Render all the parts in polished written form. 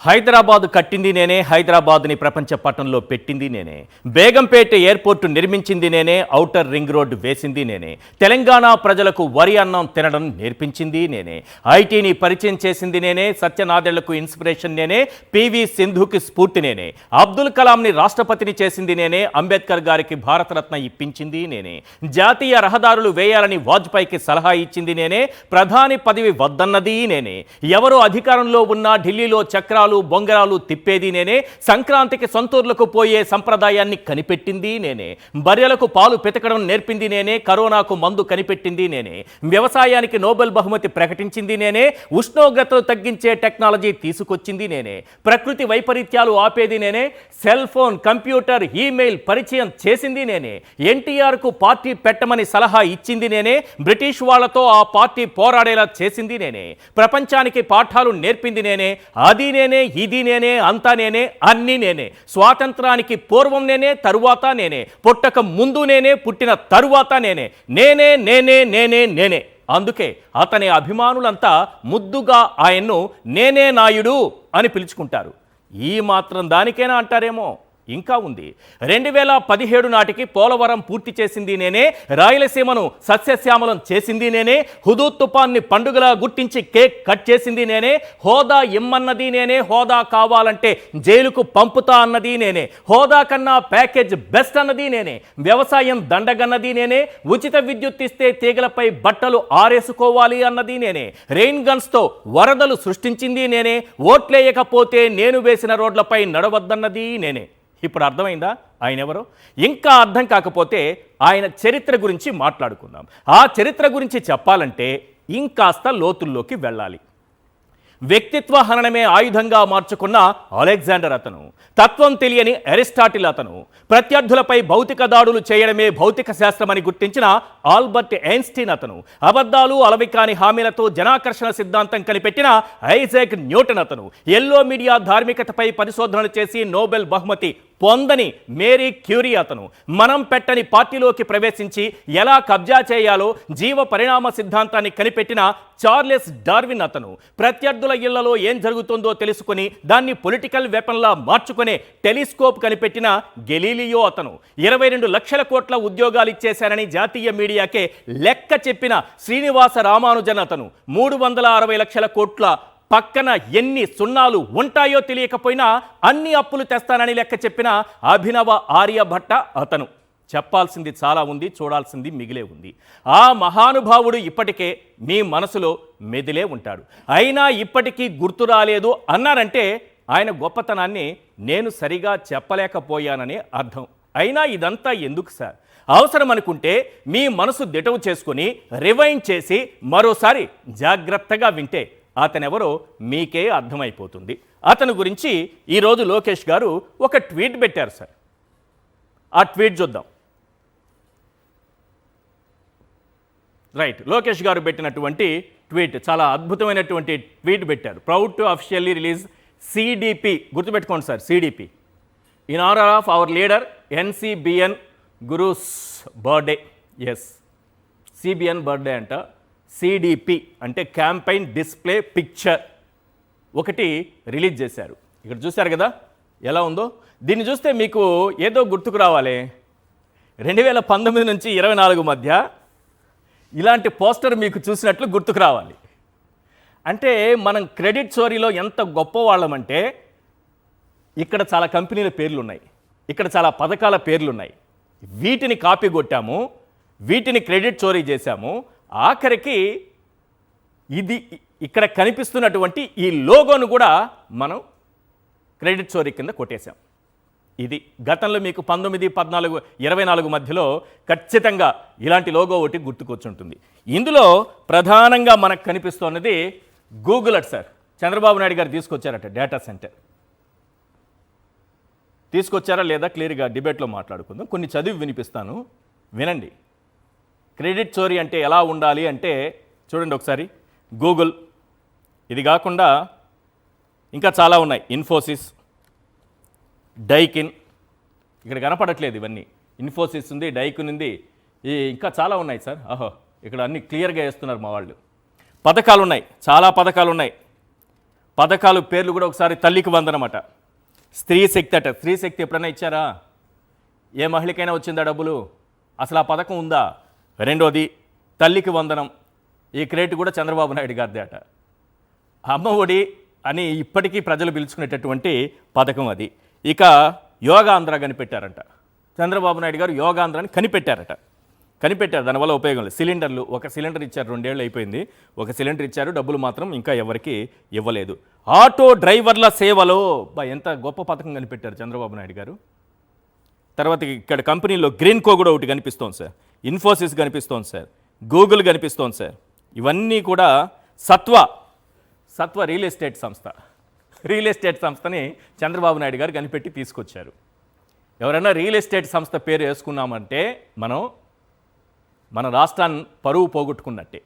హైదరాబాద్ కట్టింది నేనే, హైదరాబాద్ని ప్రపంచ పటంలో పెట్టింది నేనే, బేగంపేట ఎయిర్పోర్టు నిర్మించింది నేనే, ఔటర్ రింగ్ రోడ్డు వేసింది నేనే, తెలంగాణ ప్రజలకు వరి అన్నం తినడం నేర్పించింది నేనే, ఐటీని పరిచయం చేసింది నేనే, సత్యనాదెళ్లకు ఇన్స్పిరేషన్ నేనే, పివి సింధుకి స్ఫూర్తి నేనే, అబ్దుల్ కలాంని రాష్ట్రపతిని చేసింది నేనే, అంబేద్కర్ గారికి భారతరత్న ఇప్పించింది నేనే, జాతీయ రహదారులు వేయాలని వాజ్పేయికి సలహా ఇచ్చింది నేనే, ప్రధాని పదవి వద్దన్నది నేనే, ఎవరు అధికారంలో ఉన్నా ఢిల్లీలో చక్రాలు బొంగరాలు తిప్పేది నేనే, సంక్రాంతికి సొంతూర్లకు పోయే సంప్రదాయాన్ని కనిపెట్టింది నేనే, బర్రెలకు పాలు పితకడం నేర్పింది నేనే, కరోనాకు మందు కనిపెట్టింది నేనే, వ్యవసాయానికి నోబెల్ బహుమతి ప్రకటించింది నేనే, ఉష్ణోగ్రతలు తగ్గించే టెక్నాలజీ తీసుకొచ్చింది నేనే, ప్రకృతి వైపరీత్యాలు ఆపేది నేనే, సెల్ ఫోన్ కంప్యూటర్ ఈమెయిల్ పరిచయం చేసింది నేనే, ఎన్టీఆర్కు పార్టీ పెట్టమని సలహా ఇచ్చింది నేనే, బ్రిటిష్ వాళ్లతో ఆ పార్టీ పోరాడేలా చేసింది నేనే, ప్రపంచానికి పాఠాలు నేర్పింది నేనే, అది నేనే, ఇది నేనే, అంతా నేనే, అన్నీ నేనే, స్వాతంత్రానికి పూర్వం నేనే, తరువాత నేనే, పుట్టక ముందు నేనే, పుట్టిన తరువాత నేనే, నేనే నేనే నేనే నేనే. అందుకే అతని అభిమానులంతా ముద్దుగా ఆయన్ను నేనే నాయుడు అని పిలుచుకుంటారు. ఈ మాత్రం దానికైనా అంటారేమో, ఇంకా ఉంది. 2017 నాటికి పోలవరం పూర్తి చేసింది నేనే, రాయలసీమను సస్యశ్యామలం చేసింది నేనే, హుదూద్ తుఫాన్ని పండుగలా గుర్తించి కేక్ కట్ చేసింది నేనే, హోదా ఇమ్మన్నది నేనే, హోదా కావాలంటే జైలుకు పంపుతా అన్నది నేనే, హోదా కన్నా ప్యాకేజ్ బెస్ట్ అన్నది నేనే, వ్యవసాయం దండగన్నది నేనే, ఉచిత విద్యుత్ ఇస్తే తీగలపై బట్టలు ఆరేసుకోవాలి అన్నది నేనే, రెయిన్ గన్స్తో వరదలు సృష్టించింది నేనే, ఓట్లేయకపోతే నేను వేసిన రోడ్లపై నడవద్దన్నది నేనే. ఇప్పుడు అర్థమైందా ఆయన ఎవరో? ఇంకా అర్థం కాకపోతే ఆయన చరిత్ర గురించి మాట్లాడుకుందాం. ఆ చరిత్ర గురించి చెప్పాలంటే ఇంకాస్త లోతుల్లోకి వెళ్ళాలి. వ్యక్తిత్వ హననమే ఆయుధంగా మార్చుకున్న అలెగ్జాండర్ అతను, తత్వం తెలియని అరిస్టాటిల్ అతను, ప్రత్యర్థులపై భౌతిక దాడులు చేయడమే భౌతిక శాస్త్రమని గుర్తించిన ఆల్బర్ట్ ఐన్స్టీన్ అతను, అబద్ధాలు అలవికాని హామీలతో జనాకర్షణ సిద్ధాంతం కనిపెట్టిన ఐజాక్ న్యూటన్ అతను, ఎల్లో మీడియా ధార్మికతపై పరిశోధనలు చేసి నోబెల్ బహుమతి పొందని మేరీ క్యూరీ అతను, మనం పెట్టని పార్టీలోకి ప్రవేశించి ఎలా కబ్జా చేయాలో జీవ పరిణామ సిద్ధాంతాన్ని కనిపెట్టిన చార్లెస్ డార్విన్ అతను, ప్రత్యర్థుల ఇళ్లలో ఏం జరుగుతుందో తెలుసుకొని దాన్ని పొలిటికల్ వెపన్లా మార్చుకునే టెలిస్కోప్ కనిపెట్టిన గెలీలియో అతను, 22 లక్షల కోట్ల ఉద్యోగాలు ఇచ్చేశారని జాతీయ మీడియాకే లెక్క చెప్పిన శ్రీనివాస రామానుజన్ అతను, 360 లక్షల కోట్ల పక్కన ఎన్ని సున్నాలు ఉంటాయో తెలియకపోయినా అన్ని అప్పులు తెస్తానని లెక్క చెప్పిన అభినవ ఆర్యభట్ట అతను. చెప్పాల్సింది చాలా ఉంది, చూడాల్సింది మిగిలే ఉంది. ఆ మహానుభావుడు ఇప్పటికే మీ మనసులో మెదిలే ఉంటాడు. అయినా ఇప్పటికీ గుర్తు రాలేదు అన్నారంటే ఆయన గొప్పతనాన్ని నేను సరిగా చెప్పలేకపోయాననే అర్థం. అయినా ఇదంతా ఎందుకు సార్? అవసరం అనుకుంటే మీ మనసు దిటవు చేసుకొని రివైండ్ చేసి మరోసారి జాగ్రత్తగా వింటే అతనెవరో మీకే అర్థమైపోతుంది. అతని గురించి ఈరోజు లోకేష్ గారు ఒక ట్వీట్ పెట్టారు సార్. ఆ ట్వీట్ చూద్దాం. రైట్, లోకేష్ గారు పెట్టినటువంటి ట్వీట్, చాలా అద్భుతమైనటువంటి ట్వీట్ పెట్టారు. Proud to officially release CDP, గుర్తుపెట్టుకోండి sir, CDP in honour of our leader NCBN గురూస్ బర్త్డే. ఎస్, సిబిఎన్ బర్త్డే అంట. సిడిపి అంటే క్యాంపెయిన్ డిస్ప్లే పిక్చర్ ఒకటి రిలీజ్ చేశారు. ఇక్కడ చూశారు కదా ఎలా ఉందో. దీన్ని చూస్తే మీకు ఏదో గుర్తుకు రావాలి. 2019 నుంచి 24 మధ్య ఇలాంటి పోస్టర్ మీకు చూసినట్లు గుర్తుకు రావాలి. అంటే మనం క్రెడిట్ చోరీలో ఎంత గొప్ప వాళ్ళమంటే ఇక్కడ చాలా కంపెనీల పేర్లు ఉన్నాయి, ఇక్కడ చాలా పథకాల పేర్లు ఉన్నాయి. వీటిని కాపీ కొట్టాము, వీటిని క్రెడిట్ చోరీ చేశాము. ఆఖరికి ఇది ఇక్కడ కనిపిస్తున్నటువంటి ఈ లోగోను కూడా మనం క్రెడిట్ చోరీ కింద కొట్టేశాం. ఇది గతంలో మీకు 19, 14, 24 మధ్యలో ఖచ్చితంగా ఇలాంటి లోగో ఒకటి గుర్తుకొచ్చుంటుంది. ఇందులో ప్రధానంగా మనకు కనిపిస్తున్నది Google at sir. Chandrababu Naidu గారు తీసుకొచ్చారట డేటా సెంటర్. తీసుకొచ్చారా లేదా క్లియర్గా డిబేట్లో మాట్లాడుకుందాం. కొన్ని చదివి వినిపిస్తాను, వినండి. క్రెడిట్ చోరీ అంటే ఎలా ఉండాలి అంటే చూడండి ఒకసారి. గూగుల్, ఇది కాకుండా ఇంకా చాలా ఉన్నాయి. ఇన్ఫోసిస్, డైకిన్, ఇక్కడ కనపడట్లేదు ఇవన్నీ. ఇన్ఫోసిస్ ఉంది, డైకిన్ ఉంది, ఇంకా చాలా ఉన్నాయి సార్. ఆహో, ఇక్కడ అన్ని క్లియర్గా వేస్తున్నారు మా వాళ్ళు. పథకాలు ఉన్నాయి, చాలా పథకాలు ఉన్నాయి. పథకాలు పేర్లు కూడా ఒకసారి తల్లికి వందనమాట. స్త్రీ శక్తి అట. స్త్రీ శక్తి ఎప్పుడైనా ఇచ్చారా? ఏ మహిళకైనా వచ్చిందా డబ్బులు? అసలు ఆ పథకం ఉందా? రెండోది తల్లికి వందనం. ఈ క్రెడిట్ కూడా చంద్రబాబు నాయుడు గారిదే అట. అమ్మ ఒడి అని ఇప్పటికీ ప్రజలు పిలుచుకునేటటువంటి పథకం అది. ఇక యోగాంధ్ర కనిపెట్టారంట. చంద్రబాబు నాయుడు గారు యోగాంధ్రాన్ని కనిపెట్టారు. దానివల్ల ఉపయోగం లేదు. సిలిండర్లు, ఒక సిలిండర్ ఇచ్చారు, 2 ఏళ్ళు అయిపోయింది. ఒక సిలిండర్ ఇచ్చారు, డబ్బులు మాత్రం ఇంకా ఎవరికి ఇవ్వలేదు. ఆటో డ్రైవర్ల సేవలో ఎంత గొప్ప పథకం కనిపెట్టారు చంద్రబాబు నాయుడు గారు. తర్వాత ఇక్కడ కంపెనీలో గ్రీన్కో కూడా ఒకటి కనిపిస్తోంది సార్, ఇన్ఫోసిస్ కనిపిస్తోంది సార్, గూగుల్ కనిపిస్తోంది సార్. ఇవన్నీ కూడా సత్వ రియల్ ఎస్టేట్ సంస్థని చంద్రబాబు నాయుడు గారు కనిపెట్టి తీసుకొచ్చారు. ఎవరైనా రియల్ ఎస్టేట్ సంస్థ పేరు వేసుకున్నామంటే మన రాష్ట్రాన్ని పరువు పోగొట్టుకున్నట్టే.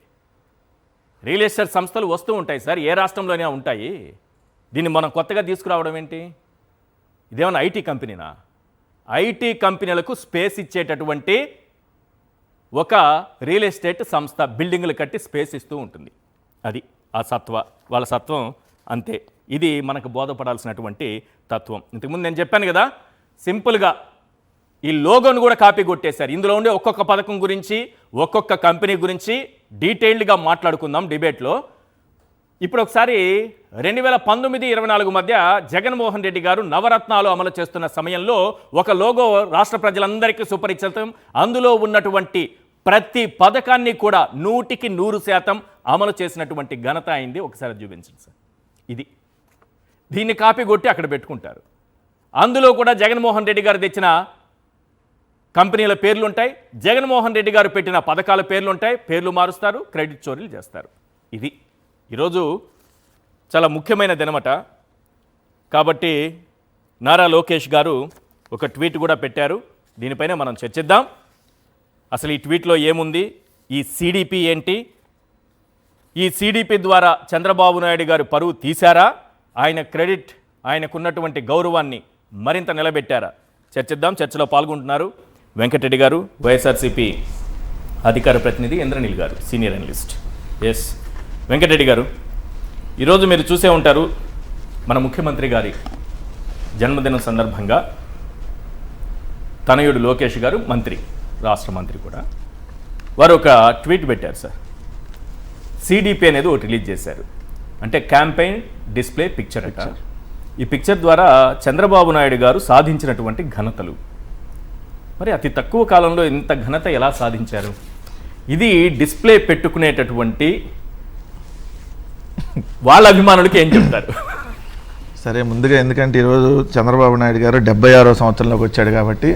రియల్ ఎస్టేట్ సంస్థలు వస్తూ ఉంటాయి సార్, ఏ రాష్ట్రంలోనే ఉంటాయి. దీన్ని మనం కొత్తగా తీసుకురావడం ఏంటి? ఇదేమన్నా ఐటీ కంపెనీనా? ఐటీ కంపెనీలకు స్పేస్ ఇచ్చేటటువంటి ఒక రియల్ ఎస్టేట్ సంస్థ బిల్డింగులు కట్టి స్పేస్ ఇస్తూ ఉంటుంది. అది ఆ వాళ్ళ సత్వం అంతే. ఇది మనకు బోధపడాల్సినటువంటి తత్వం. ఇంతకుముందు నేను చెప్పాను కదా, సింపుల్గా ఈ లోగోను కూడా కాపీ కొట్టేశారు. ఇందులో ఉండే ఒక్కొక్క పథకం గురించి, ఒక్కొక్క కంపెనీ గురించి డీటెయిల్డ్గా మాట్లాడుకుందాం డిబేట్లో. ఇప్పుడు ఒకసారి 2019-24 మధ్య జగన్మోహన్ రెడ్డి గారు నవరత్నాలు అమలు చేస్తున్న సమయంలో ఒక లోగో రాష్ట్ర ప్రజలందరికీ సుపరిచితం. అందులో ఉన్నటువంటి ప్రతి పథకాన్ని కూడా 100% అమలు చేసినటువంటి ఘనత అయింది. ఒకసారి చూపించండి సార్. దీన్ని కాపీ కొట్టి అక్కడ పెట్టుకుంటారు. అందులో కూడా జగన్మోహన్ రెడ్డి గారు తెచ్చిన కంపెనీల పేర్లు ఉంటాయి, జగన్మోహన్ రెడ్డి గారు పెట్టిన పథకాల పేర్లు ఉంటాయి. పేర్లు మారుస్తారు, క్రెడిట్ చోరీలు చేస్తారు. ఇది ఈరోజు చాలా ముఖ్యమైన దినమట. కాబట్టి నారా లోకేష్ గారు ఒక ట్వీట్ కూడా పెట్టారు. దీనిపైన మనం చర్చిద్దాం. అసలు ఈ ట్వీట్లో ఏముంది? ఈ సిడిపి ఏంటి? ఈ సిడిపి ద్వారా చంద్రబాబు నాయుడు గారు పరువు తీశారా? ఆయన క్రెడిట్, ఆయనకున్నటువంటి గౌరవాన్ని మరింత నిలబెట్టారా? చర్చిద్దాం. చర్చలో పాల్గొంటున్నారు వెంకటరెడ్డి గారు, వైఎస్ఆర్సీపీ అధికార ప్రతినిధి, ఇంద్రనీల్ గారు, సీనియర్ అనలిస్ట్. ఎస్ వెంకటరెడ్డి గారు, ఈరోజు మీరు చూసే ఉంటారు, మన ముఖ్యమంత్రి గారి జన్మదినం సందర్భంగా తనయుడు లోకేష్ గారు, రాష్ట్ర మంత్రి కూడా, వారు ఒక ట్వీట్ పెట్టారు సార్. సిడిపి అనేది ఒకటి రిలీజ్ చేశారు. అంటే క్యాంపెయిన్ డిస్ప్లే పిక్చర్ అట. ఈ పిక్చర్ ద్వారా చంద్రబాబు నాయుడు గారు సాధించినటువంటి ఘనతలు, మరి అతి తక్కువ కాలంలో ఇంత ఘనత ఎలా సాధించారు? ఇది డిస్ప్లే పెట్టుకునేటటువంటి వాళ్ళ అభిమానులకి ఏం చెప్తారు? సరే, ముందుగా ఎందుకంటే ఈరోజు చంద్రబాబు నాయుడు గారు 76వ సంవత్సరంలోకి వచ్చాడు కాబట్టి